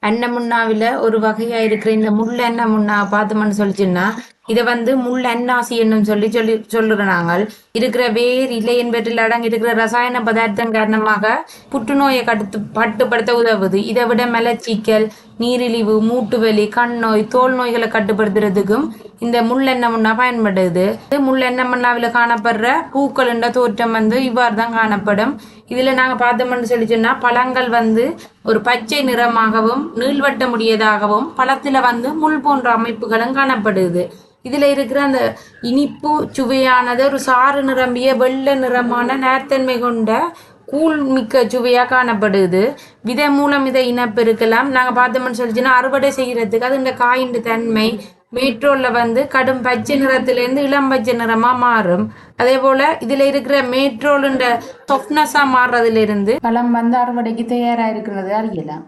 அன்னமுன்னாவில் ஒரு வகையா இருக்கிற இந்த முள் அன்னமுன்னா பார்த்தோம்னு சொல்லிச்சுன்னா இதை வந்து முள் அன்னாசி என்னும் சொல்லுறாங்க. இருக்கிற வேர் இலை என்பதில் அடங்கி இருக்கிற ரசாயன பதார்த்தம் காரணமாக புற்றுநோயை கட்டுப்படுத்த உதவுது. இதை விட மலச்சிக்கல், நீரிழிவு, மூட்டு வலி, கண் நோய், தோல் நோய்களை கட்டுப்படுத்துறதுக்கும் இந்த முள்ளெண்ணெய் பயன்படுது. முள்ளெண்ணெய்ல காணப்படுற பூக்கள் என்ற தோற்றம் வந்து இவ்வாறு தான் காணப்படும். இதுல நாங்க பார்த்தோம்னு சொன்னா பழங்கள் வந்து ஒரு பச்சை நிறமாகவும் நீள்வட்ட முடியதாகவும் பழத்துல வந்து முள் போன்ற அமைப்புகளும் காணப்படுது. இதுல இருக்கிற அந்த இனிப்பு சுவையானது ஒரு சாறு நிரம்பிய வெள்ளை நிறமான நேர்த்தன்மை கொண்ட கூழ் மிக்க சுவையா காணப்படுது. விதை மூலம் இதை இனப்பெருக்கலாம். நாங்க பார்த்தோம்னு சொல்லிச்சுன்னா அறுவடை செய்யறதுக்கு அது இந்த காயின் தன்மை மேட்ரோல்ல வந்து கடும் பச்சை நிறத்திலிருந்து இளம் பச்சை நிறமா மாறும். அதே போல இதுல இருக்கிற மேட்ரோல் சொஃப்ட்னஸா மாறுறதுல இருந்து பழம் வந்து அறுவடைக்கு தயாரா இருக்கிறது அறியலாம்.